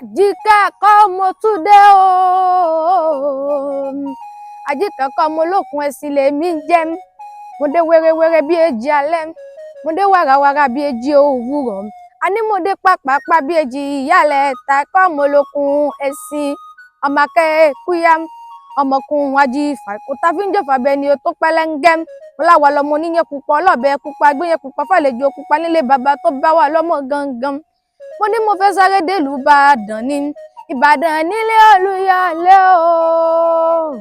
Àjíkẹ́ kọ́ mo tún dé o. Àjíkẹ́ kọ́ mo lókun ẹ̀sìn lèmi ń jẹ́. Mo dé wérewére bí èjì alẹ́. Mo dé wàràwàrà bí èjì òwúrọ̀. Àní mo dé pàpàpà bí èjì ìyálẹ̀ta kọ́ mo lókun ẹ̀sìn. Ọmọ akẹ́kùyà ọmọkùnrin ajífà ìkúta fi ń jẹ́fà bẹ́ẹ̀ ni o tó pẹ́lẹ́ńgẹ́. Mo láwa lọmọ oníyẹn pupa ọlọ́bẹ pupa gbéyẹn pupa fàlejò pupa nílé bàbá tó bá wà lọ́mọ gangan. Mo ní mo fẹ́ sáré délùú Ìbàdàn ní Ìbàdàn nílé Olúyọ̀lé o.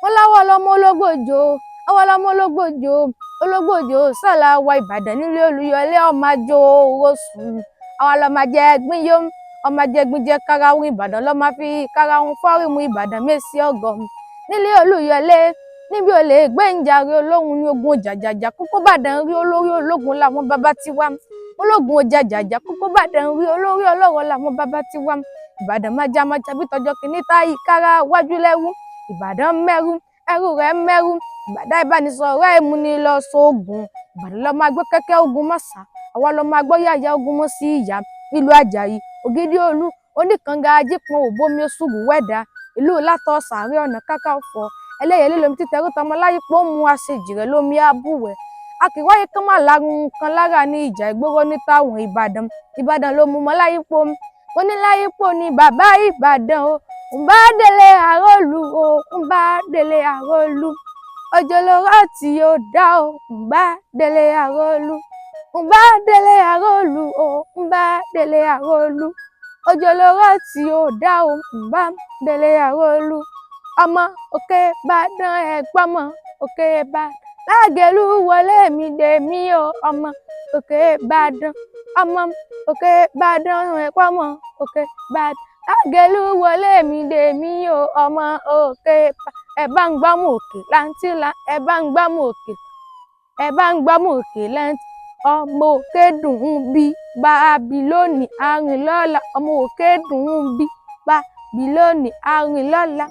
Mo láwa lọmọ ológbòjò àwa lọmọ ológbòjò sọ̀la wa Ìbàdàn nílé Olúyọ̀lé ọmọ àjò oṣù àwa lọmọ jẹ gbin yó ọmọ jẹ gbin jẹ karahun Ìbàdàn lọmọ fi karahun fọ́rímù Ìbàdàn mẹ́sì ọgọ́ nílé Olúyọ̀lé níbi olè gbẹ̀ǹjàre olóhùn ní ogun jàjàjà kókó Ìbàdàn rí olórí ológun làwọn bàbá ti wá ológun jàjàjà kókó Ìbàdàn rí olórí ọlọ́rọ̀ làwọn bàbá ti wá Ìbàdàn májámájá bí tọjọ́ kìíní táyì kára wájú lẹ́rú Ìbàdàn mẹ́rú ẹrú rẹ̀ mẹ́rú Ìbàdàn ìbánisọ̀rọ̀ ẹ̀mú ni lọ sóògùn Ìbàdàn lọ máa gbé kẹ́kẹ́ ogun mọ́sà àwa lọ máa gbọ́ yàyà ogun mọ́ sí ìyá ìlú Àjàyí Ògidì Olú oníkanga ajípọn òbómi oṣùrù wẹ̀dà ìlú Látọ̀ Sàárẹ̀ Ọ̀nà Kakanfò ẹlẹ́yẹlé lomi títẹrú tọmọ láyé pé ó mú àṣejì rẹ̀ lómi àbúwẹ̀ akíwáyé kan máa larun kan lára ní ìjà ìgboro ní táwọn Ìbàdàn ló mú mọ́ láyé pé ó ní láyé pé ní bàbá Ìbàdàn o ń bá délé àrólù o ń bá délé àrólù òjòlóró tí yóò dá o ń bá délé àrólù ń bá délé àrólù o ń bá délé àrólù òjòlóró tí yóò dá o ń bá délé àrólù ọmọ Òkè Ìbàdàn ẹ̀gbọ́mọ Òkè Ìbàdàn Lágẹ̀lú wọlé mi dè mí o ọmọ Òkè Ìbàdàn ọmọ Òkè Ìbàdàn ẹ̀gbọ́mọ Òkè Ìbàdàn Lágẹ̀lú wọlé mi dè mí o ọmọ Òkè ẹ bá ń gbámú òkè láńtìlá ẹ bá ń gbámú òkè láńtì ọmọ Òkè dùn ún bí Bábílónì arìn lọ́la ọmọ Òkè dùn ún bí Bábílónì arìn lọ́la.